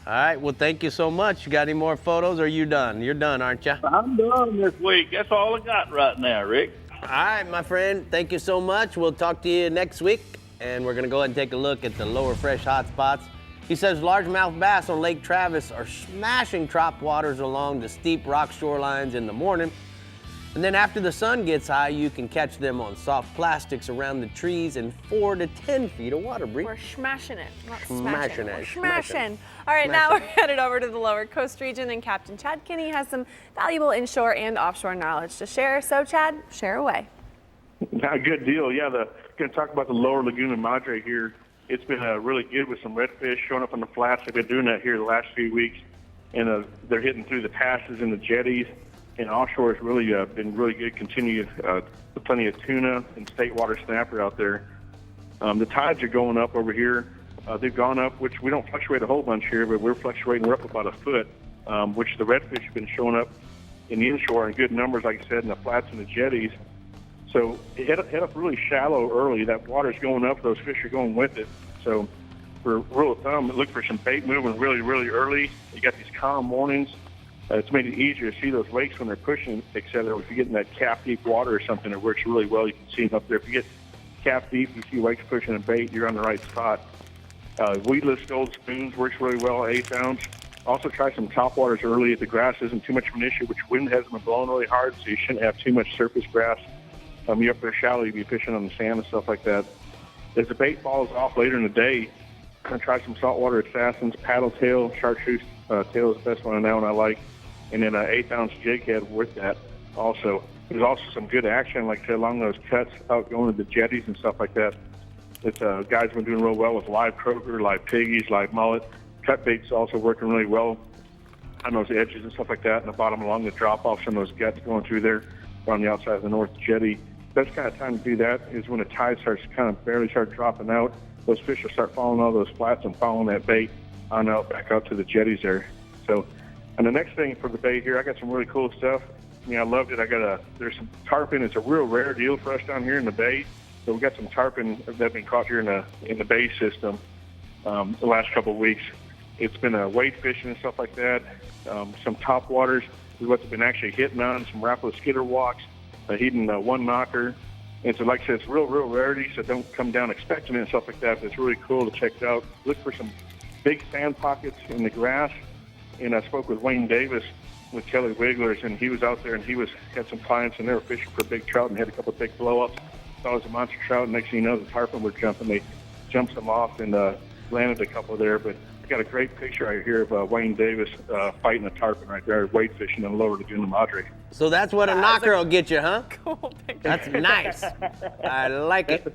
All right, well, thank you so much. You got any more photos, or are you done? You're done, aren't you? I'm done this week. That's all I got right now, Rick. All right, my friend, thank you so much. We'll talk to you next week, and we're going to go ahead and take a look at the lower fresh hot spots. He says largemouth bass on Lake Travis are smashing trop waters along the steep rock shorelines in the morning. And then after the sun gets high, you can catch them on soft plastics around the trees in 4 to 10 feet of water, Brie. We're smashing it, not Smashing it. We're smashing. All right, now we're headed over to the lower coast region, and Captain Chad Kinney has some valuable inshore and offshore knowledge to share. So, Chad, share away. Good deal. Yeah, going to talk about the lower Laguna Madre here. It's been really good with some redfish showing up on the flats. They've been doing that here the last few weeks, and they're hitting through the passes and the jetties. And offshore has really been really good. Continue plenty of tuna and state water snapper out there. The tides are going up over here. They've gone up, which we don't fluctuate a whole bunch here, but we're fluctuating. We're up about a foot, which the redfish have been showing up in the inshore in good numbers, like I said, in the flats and the jetties. So head up really shallow early. That water's going up. Those fish are going with it. So for rule of thumb, look for some bait moving really, really early. You got these calm mornings. It's made it easier to see those lakes when they're pushing, et cetera. If you get in that calf-deep water or something, it works really well. You can see them up there. If you get calf-deep, you see lakes pushing a bait, you're on the right spot. Weedless gold spoons works really well at 8 ounce. Also try some topwaters early if the grass isn't too much of an issue, which wind hasn't been blowing really hard, so you shouldn't have too much surface grass. You're up there shallow, you'll be fishing on the sand and stuff like that. As the bait falls off later in the day, try some saltwater assassins, paddle tail, chartreuse tail is the best one on that one I like. And then an 8 ounce jig head with that also. There's also some good action, like I said, along those cuts out going to the jetties and stuff like that. It's guys been doing real well with live croaker, live piggies, live mullet. Cut bait's also working really well on those edges and stuff like that, and the bottom along the drop-offs and those guts going through there on the outside of the north jetty. Best kind of time to do that is when the tide starts to kind of barely start dropping out. Those fish will start following all those flats and following that bait on out back out to the jetties there. So, and the next thing for the bait here, I got some really cool stuff. I loved it. There's some tarpon. It's a real rare deal for us down here in the bay. So we got some tarpon that have been caught here in the bay system the last couple of weeks. It's been wade fishing and stuff like that. Some top waters is what they've been actually hitting on. Some Rapala skitter walks, hitting one knocker. And so, like I said, it's real rarity. So don't come down expecting it and stuff like that. But it's really cool to check it out. Look for some big sand pockets in the grass. And I spoke with Wayne Davis with Kelly Wigglers, and he was out there and had some clients, and they were fishing for big trout and had a couple of big blow-ups. Saw it was a monster trout, and next thing you know, the tarpon were jumping. They jumped them off and landed a couple there. But I got a great picture right here of Wayne Davis fighting a tarpon right there, wade fishing in the lower Laguna Madre. So that's what a knocker will get you, huh? Cool picture. That's nice. I like it.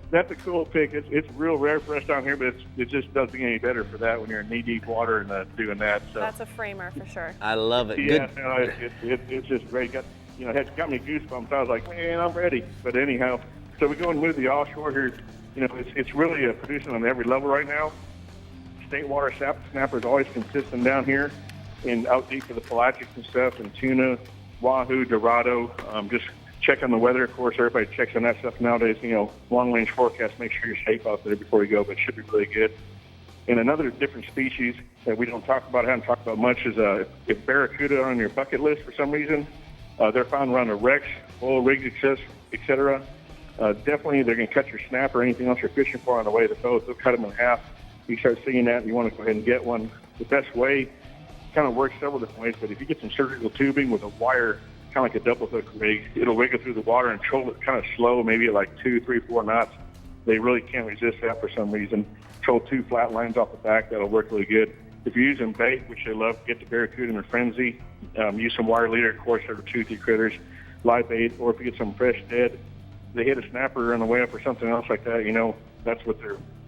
That's a cool pick. It's real rare for us down here, but it just doesn't get any better for that when you're in knee-deep water and doing that. So. That's a framer for sure. I love it. Yeah, Good. No, it's just great. Got me goosebumps. I was like, man, I'm ready. But anyhow, so we go and move the offshore here. It's really producing on every level right now. State water snapper is always consistent down here and out deep for the pelagics and stuff, and tuna, wahoo, dorado. Just check on the weather. Of course, everybody checks on that stuff nowadays. Long-range forecast, make sure you're safe out there before you go, but it should be really good. And another different species that we don't talk about, haven't talked about much, is if barracuda are on your bucket list for some reason, they're found around the wrecks, oil rigs, etc. Definitely, they're going to cut your snapper or anything else you're fishing for on the way to the boat. They'll cut them in half. You start seeing that, and you want to go ahead and get one. The best way kind of works several different ways, but if you get some surgical tubing with a wire, kind of like a double hook rig, it'll wiggle through the water and troll it kind of slow, maybe at like 2, 3, 4 knots. They really can't resist that for some reason. Troll 2 flat lines off the back, that'll work really good. If you're using bait, which they love, get the barracuda in a frenzy. Use some wire leader, of course, that are toothy critters, live bait, or if you get some fresh dead, they hit a snapper on the way up or something else like that, that's what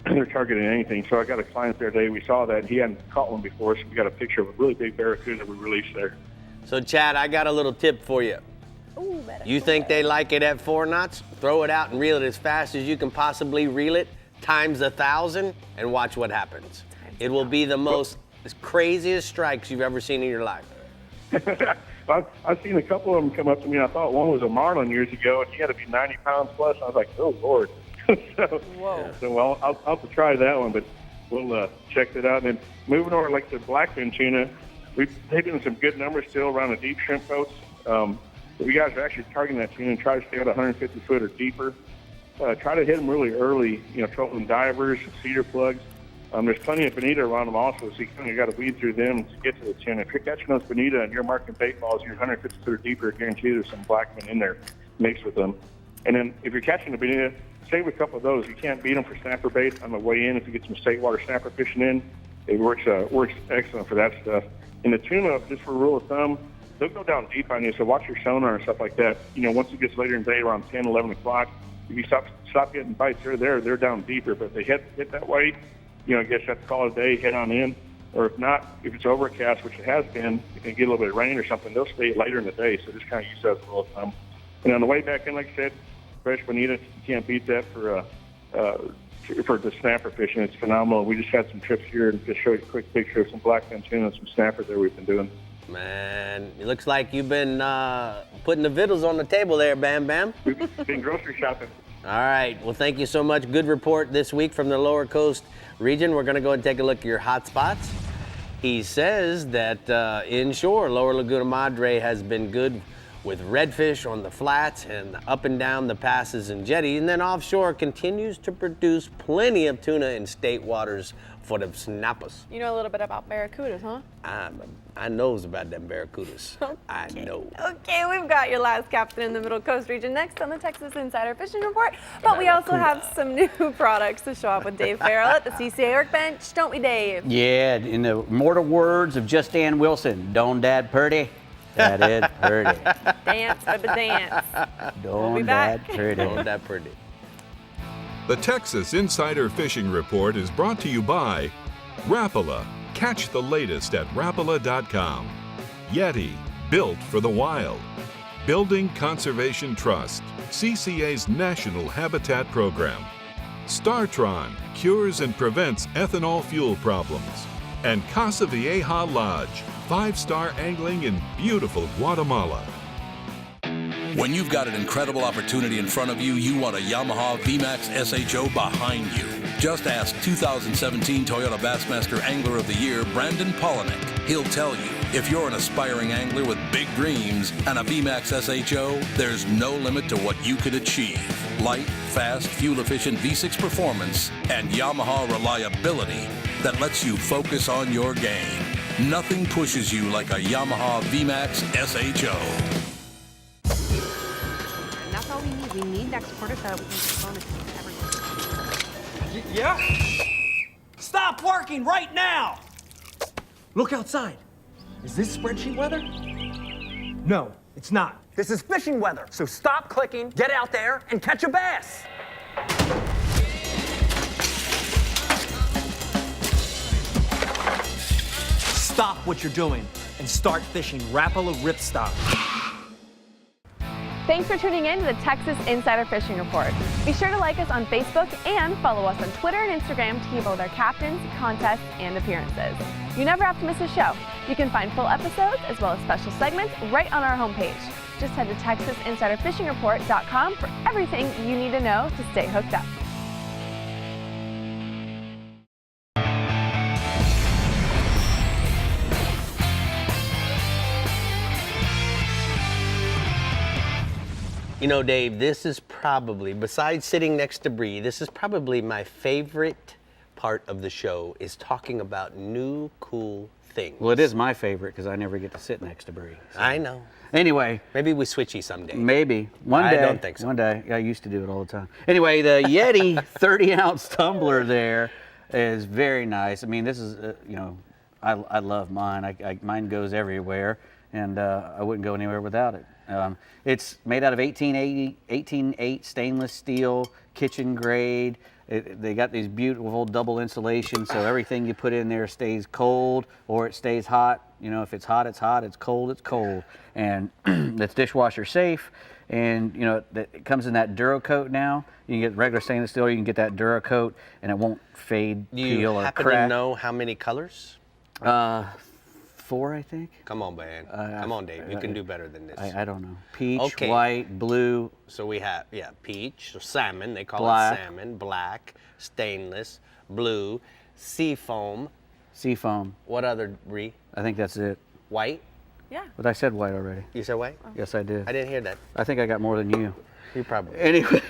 they're targeting anything. So I got a client there today. We saw that. He hadn't caught one before, so we got a picture of a really big barracuda that we released there. So, Chad, I got a little tip for you. Ooh, you think they like it at 4 knots? Throw it out and reel it as fast as you can possibly reel it, times 1,000, and watch what happens. It will be the most craziest strikes you've ever seen in your life. I've seen a couple of them come up to me, and I thought one was a marlin years ago, and he had to be 90 pounds plus. I was like, oh, Lord. So I'll have to try that one, but we'll check that out. And then moving over like the blackfin tuna, we've taken some good numbers still around the deep shrimp boats. You guys are actually targeting that tuna and try to stay at 150 foot or deeper. Try to hit them really early, trolling divers, cedar plugs. There's plenty of bonita around them also, so you kind of got to weed through them to get to the tuna. If you're catching those bonita and you're marking bait balls, you're 150 foot or deeper, guarantee there's some blackfin in there mixed with them. And then if you're catching the bonita, save a couple of those. You can't beat them for snapper bait on the way in. If you get some state water snapper fishing in, it works excellent for that stuff. And the tuna, just for a rule of thumb, they'll go down deep on you, so watch your sonar and stuff like that. Once it gets later in the day, around 10, 11 o'clock, if you stop getting bites, they're down deeper. But if they hit that way, I guess you have to call it a day, head on in. Or if not, if it's overcast, which it has been, you can get a little bit of rain or something, they'll stay later in the day. So just kind of use that as a rule of thumb. And on the way back in, like I said, fresh bonita, you can't beat that for the snapper fishing. It's phenomenal. We just had some trips here and just showed you a quick picture of some blackfin tuna and some snapper there we've been doing. Man, it looks like you've been putting the vittles on the table there, Bam Bam. We've been grocery shopping. All right. Well, thank you so much. Good report this week from the Lower Coast region. We're going to go and take a look at your hot spots. He says that inshore, Lower Laguna Madre has been good with redfish on the flats and up and down the passes and jetties, and then offshore continues to produce plenty of tuna in state waters for the snappers. You know a little bit about barracudas, huh? I knows about them barracudas. Okay. I know. Okay, we've got your last captain in the Middle Coast region next on the Texas Insider Fishing Report, but we also have some new products to show off with Dave Ferrell at the CCA Workbench, don't we, Dave? Yeah, in the immortal words of Just Dan Wilson, don't dad purdy. That is pretty. Dance, baby, dance. Don't that pretty. Don't that pretty. The Texas Insider Fishing Report is brought to you by Rapala. Catch the latest at rapala.com. YETI, built for the wild. Building Conservation Trust, CCA's National Habitat Program. StarTron, cures and prevents ethanol fuel problems. And Casa Vieja Lodge, 5-star angling in beautiful Guatemala. When you've got an incredible opportunity in front of you, you want a Yamaha VMAX SHO behind you. Just ask 2017 Toyota Bassmaster Angler of the Year, Brandon Polinick. He'll tell you, if you're an aspiring angler with big dreams and a VMAX SHO, there's no limit to what you could achieve. Light, fast, fuel-efficient V6 performance and Yamaha reliability that lets you focus on your game. Nothing pushes you like a Yamaha VMAX SHO. And that's all we need. We need next quarter so that we can postpone it to everyone. Yeah? Stop working right now! Look outside. Is this spreadsheet weather? No, it's not. This is fishing weather. So stop clicking, get out there, and catch a bass. Stop what you're doing and start fishing Rapala Ripstop. Thanks for tuning in to the Texas Insider Fishing Report. Be sure to like us on Facebook and follow us on Twitter and Instagram to keep up with our captains, contests, and appearances. You never have to miss a show. You can find full episodes as well as special segments right on our homepage. Just head to TexasInsiderFishingReport.com for everything you need to know to stay hooked up. You know, Dave, this is probably, besides sitting next to Brie, this is probably my favorite part of the show, is talking about new cool things. Well, it is my favorite because I never get to sit next to Brie. So. I know. Anyway. Maybe we switchy someday. Maybe. One day. I don't think so. One day. I used to do it all the time. Anyway, the YETI 30-ounce tumbler there is very nice. I mean, this is, you know, I love mine. Mine goes everywhere, and I wouldn't go anywhere without it. It's made out of 18.8 stainless steel, kitchen grade. They got these beautiful double insulation, so everything you put in there stays cold or it stays hot. You know, if it's hot, it's hot. It's cold, it's cold. And it's dishwasher safe. And you know, it comes in that Duracoat now. You can get regular stainless steel, or you can get that Duracoat, and it won't fade, peel, or crack. Do you happen to know how many colors? 4, I think. Come on, man. Come on, Dave. You can do better than this. I don't know. Peach, white, blue. So we have, peach, or salmon. They call black. it salmon. Black, stainless, blue, seafoam. Seafoam. What other, Brie? I think that's it. White? Yeah. But I said white already. You said white? Yes, I did. I didn't hear that. I think I got more than you. You probably. Anyway,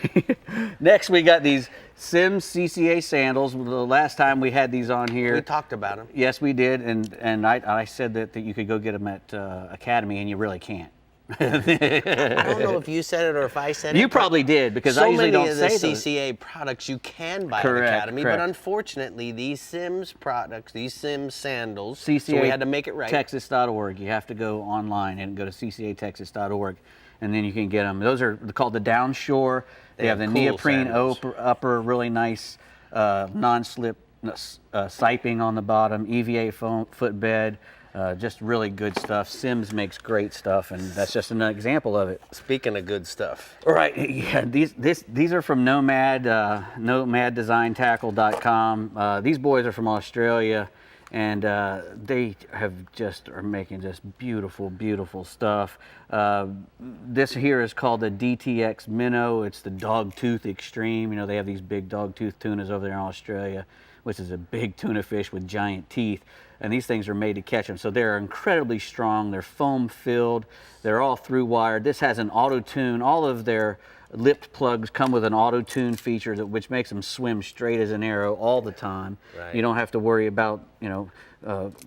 next we got these Sims CCA sandals. The last time we had these on here, We talked about them. yes, we did, and I said that you could go get them at Academy, and you really can't. I don't know if you said it or if I said it. You probably did, because I usually don't say So many of the those. CCA products you can buy Correct, at Academy, correct. but unfortunately these Sims products, these Sims sandals, CCA so we had to make it right. Texas.org. You have to go online and go to CCATexas.org, and then you can get them. Those are called the Downshore. They have the cool neoprene sandals. upper, really nice non-slip siping on the bottom, EVA foam footbed. Just really good stuff. Sims makes great stuff, and that's just an example of it. Speaking of good stuff. All right, yeah, these are from Nomad, nomaddesigntackle.com. These boys are from Australia, and they are making just beautiful, beautiful stuff. This here is called the DTX Minnow. It's the Dogtooth Extreme. You know, they have these big dogtooth tunas over there in Australia, which is a big tuna fish with giant teeth. And these things are made to catch them. So they're incredibly strong. They're foam filled. They're all through wired. This has an auto tune. All of their lipped plugs come with an auto tune feature which makes them swim straight as an arrow all the time. Right. You don't have to worry about,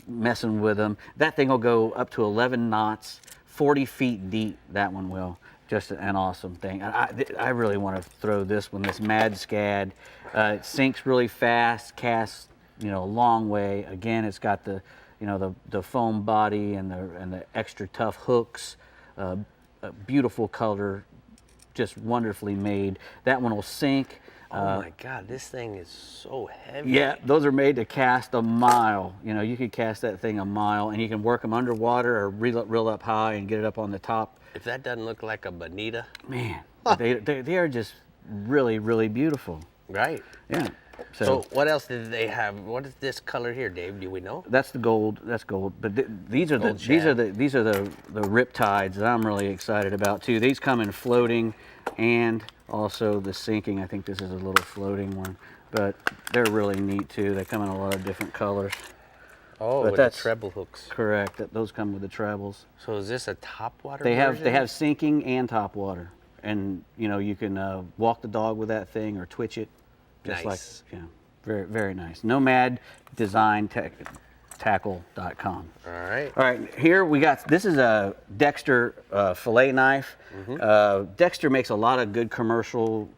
messing with them. That thing will go up to 11 knots, 40 feet deep. That one will. Just an awesome thing. I really want to throw this one, this Mad Scad. It sinks really fast, casts a long way. Again, it's got the foam body and the extra tough hooks. A beautiful color, just wonderfully made. That one will sink. Oh my God, this thing is so heavy. Yeah, those are made to cast a mile. You could cast that thing a mile, and you can work them underwater or reel up high and get it up on the top. If that doesn't look like a bonita. Man, they are just really, really beautiful. Right. Yeah. So what else did they have? What is this color here, Dave? Do we know? That's the gold. That's gold. But these are the riptides that I'm really excited about too. These come in floating and also the sinking. I think this is a little floating one, but they're really neat too. They come in a lot of different colors. Oh, but with the treble hooks. Correct. Those come with the trebles. So is this a top water They version? have sinking and top water, and you can walk the dog with that thing or twitch it. Just Nice. Very, very nice. nomaddesigntackle.com. All right. All right, here we got, this is a Dexter fillet knife. Dexter makes a lot of good commercial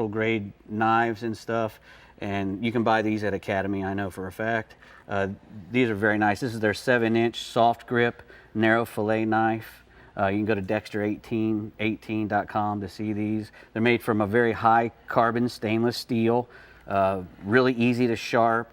grade knives and stuff, and you can buy these at Academy, I know for a fact. These are very nice. This is their 7-inch soft grip, narrow fillet knife. You can go to Dexter18.com to see these. They're made from a very high carbon stainless steel, really easy to sharp.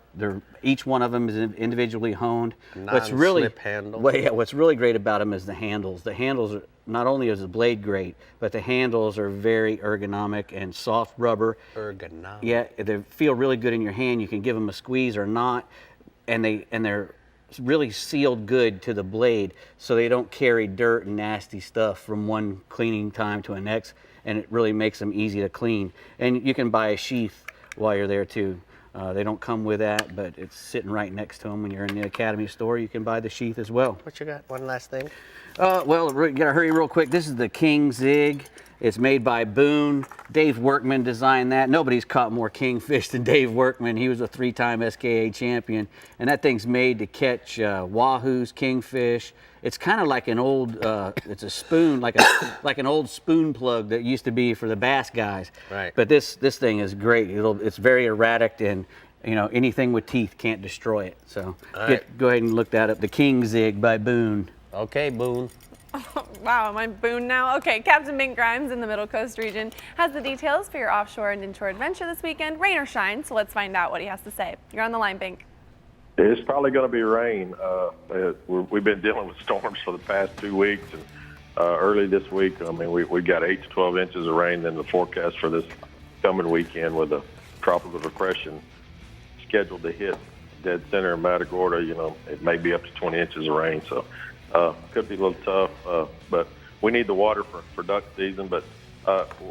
Each one of them is individually honed. Non-slip handle. What's really great about them is the handles. The handles, not only is the blade great, but the handles are very ergonomic and soft rubber. Ergonomic. Yeah, they feel really good in your hand. You can give them a squeeze or not, and they're really sealed good to the blade, so they don't carry dirt and nasty stuff from one cleaning time to the next, and it really makes them easy to clean. And you can buy a sheath while you're there too. They don't come with that, but it's sitting right next to them. When you're in the Academy store, you can buy the sheath as well. What you got? One last thing? Well, we gotta hurry real quick. This is the King Zig. It's made by Boone. Dave Workman designed that. Nobody's caught more kingfish than Dave Workman. He was a 3-time SCCA champion. And that thing's made to catch wahoos, kingfish. It's kind of like an old, it's a spoon, like an old spoon plug that used to be for the bass guys. Right. But this thing is great. It's very erratic, and anything with teeth can't destroy it. So go ahead and look that up. The King Zig by Boone. Okay, Boone. Wow, am I booned now? Okay, Captain Bink Grimes in the Middle Coast region has the details for your offshore and inshore adventure this weekend, rain or shine, so let's find out what he has to say. You're on the line, Bink. It's probably going to be rain. We've been dealing with storms for the past 2 weeks, and early this week, I mean, we got 8 to 12 inches of rain in the forecast for this coming weekend with a tropical depression scheduled to hit dead center in Matagorda. You know, it may be up to 20 inches of rain, so could be a little tough, but we need the water for duck season. But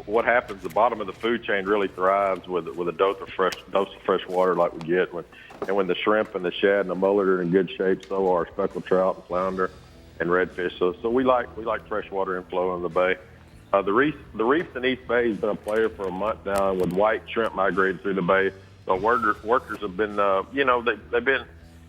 what happens, the bottom of the food chain really thrives with a dose of fresh water like we get. When the shrimp and the shad and the mullet are in good shape, so are speckled trout and flounder and redfish. So we like fresh water inflow in the bay. The reefs in East Bay has been a player for a month now, and with white shrimp migrating through the bay, the workers have been, they've been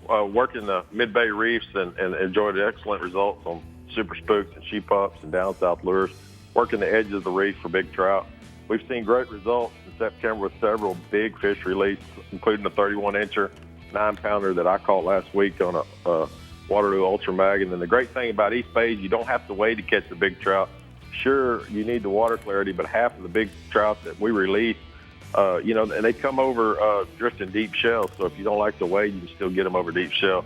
working the mid-bay reefs and enjoyed excellent results on super spooks and sheep ups and down south lures, working the edges of the reef for big trout. We've seen great results in September with several big fish released, including a 31-incher, 9-pounder that I caught last week on a Waterloo Ultra Mag. And then the great thing about East Bay is you don't have to wait to catch the big trout. Sure, you need the water clarity, but half of the big trout that we release, and they come over drifting deep shell. So if you don't like the wade, you can still get them over deep shell.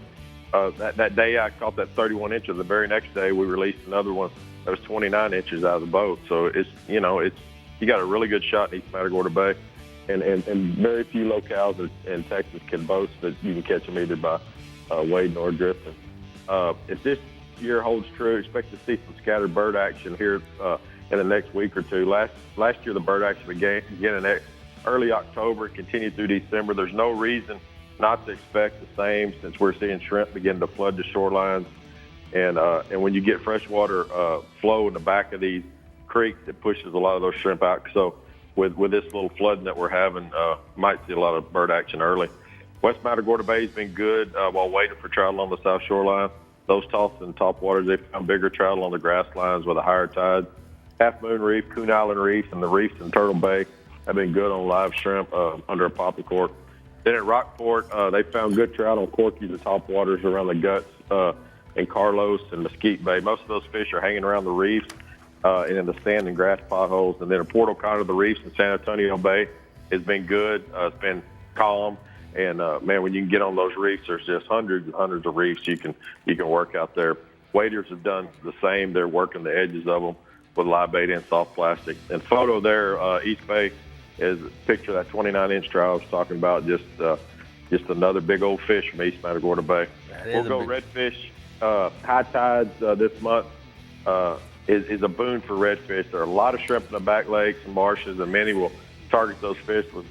That day I caught that 31-incher. The very next day we released another one that was 29 inches out of the boat. So it's you got a really good shot in East Matagorda Bay, and very few locales in Texas can boast that you can catch them either by wading or drifting. If this year holds true, expect to see some scattered bird action here in the next week or two. Last year the bird action began in early October and continued through December. There's no reason not to expect the same since we're seeing shrimp begin to flood the shorelines. And when you get freshwater flow in the back of these creeks, it pushes a lot of those shrimp out. So with this little flooding that we're having, might see a lot of bird action early. West Matagorda Bay has been good while waiting for trout along the south shoreline. Those tossed in top waters, they found bigger trout on the grass lines with a higher tide. Half Moon Reef, Coon Island Reef, and the reefs in Turtle Bay have been good on live shrimp under a poppy cork. Then at Rockport, they found good trout on corkies and top waters around the guts in Carlos and Mesquite Bay. Most of those fish are hanging around the reefs and in the sand and grass potholes. And then at Port O'Connor, the reefs in San Antonio Bay has been good. It's been calm. And man, when you can get on those reefs, there's just hundreds and hundreds of reefs you can work out there. Waders have done the same. They're working the edges of them with live bait and soft plastic. And photo there, East Bay is a picture of that 29-inch trout I was talking about. Just another big old fish from East Matagorda Bay. We'll go redfish. High tides this month is a boon for redfish. There are a lot of shrimp in the back lakes and marshes, and many will target those fish with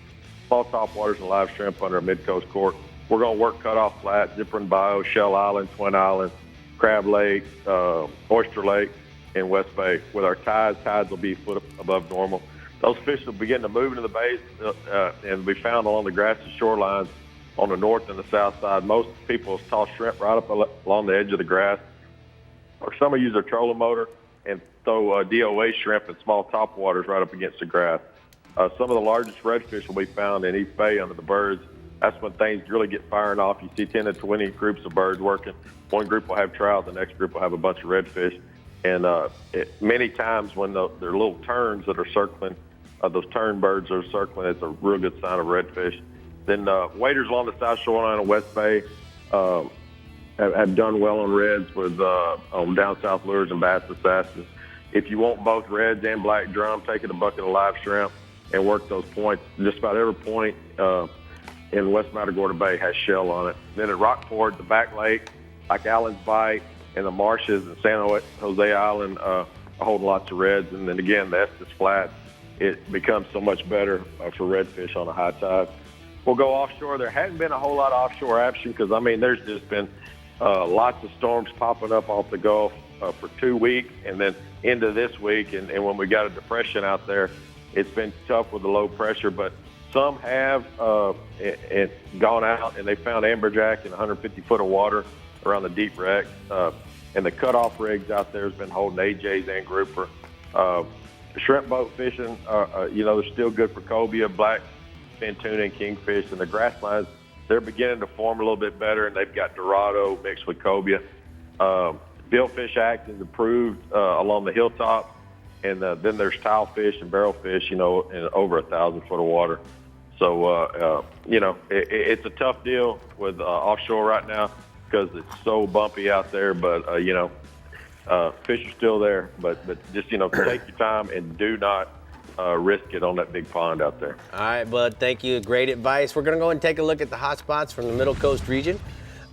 small topwaters and live shrimp under a mid-coast cork. We're going to work Cutoff Flat, Zipper and Bayou, Shell Island, Twin Island, Crab Lake, Oyster Lake, and West Bay. With our tides will be a foot above normal. Those fish will begin to move into the bays and be found along the grassy shorelines on the north and the south side. Most people toss shrimp right up along the edge of the grass, or some will use their trolling motor and throw DOA shrimp in small topwaters right up against the grass. Some of the largest redfish will be found in East Bay under the birds. That's when things really get firing off. You see 10 to 20 groups of birds working. One group will have trout, the next group will have a bunch of redfish. And many times when there are little terns that are circling, those tern birds are circling, it's a real good sign of redfish. Then waders along the south shoreline of West Bay have done well on reds with on down south lures and bass assassins. If you want both reds and black drum, take it a bucket of live shrimp and work those points. Just about every point in West Matagorda Bay has shell on it. Then at Rockport, the back lake, like Allen's Bight and the marshes and San Jose Island are holding lots of reds. And then again, the Estes Flats, it becomes so much better for redfish on a high tide. We'll go offshore. There hasn't been a whole lot of offshore action because, I mean, there's just been lots of storms popping up off the Gulf for 2 weeks and then into this week. And when we got a depression out there, it's been tough with the low pressure, but some have gone out and they found amberjack in 150 foot of water around the deep wrecks. And the cutoff rigs out there has been holding AJs and grouper. Shrimp boat fishing, they're still good for cobia, black fin tuna, and kingfish. And the grass lines, they're beginning to form a little bit better, and they've got dorado mixed with cobia. billfish act is approved along the hilltop, and then there's tilefish and barrelfish, in over 1,000 foot of water. So, it's a tough deal with offshore right now because it's so bumpy out there. But, fish are still there. But just, take your time and do not risk it on that big pond out there. All right, bud. Thank you. Great advice. We're going to go and take a look at the hot spots from the Middle Coast region.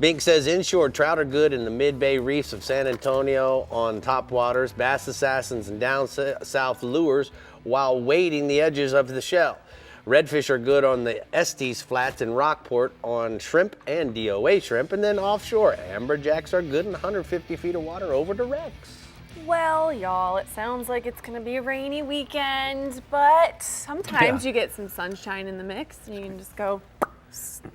Bink says inshore trout are good in the mid-bay reefs of San Antonio on top waters, bass assassins and down south lures while wading the edges of the shell. Redfish are good on the Estes Flats in Rockport on shrimp and DOA shrimp. And then offshore, amberjacks are good in 150 feet of water over the wrecks. Well, y'all, it sounds like it's going to be a rainy weekend, but sometimes you get some sunshine in the mix and you can just go,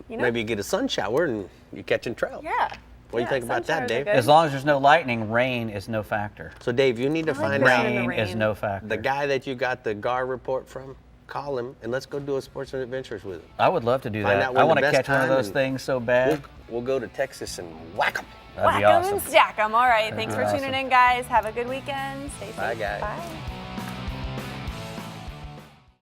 Maybe you get a sun shower and you're catching trout. Yeah. What do you think about that, Dave? As long as there's no lightning, rain is no factor. So, Dave, you need to find out. Rain is no factor. The guy that you got the GAR report from, call him and let's go do a Sports and Adventures with him. I would love to do Find that. out when I want the to best catch one of time those and things so bad. We'll go to Texas and whack them. That'd be Whack 'em awesome. and stack 'em. All right. Thanks for Awesome. tuning in, guys. Have a good weekend. Stay safe. Bye, guys. Bye.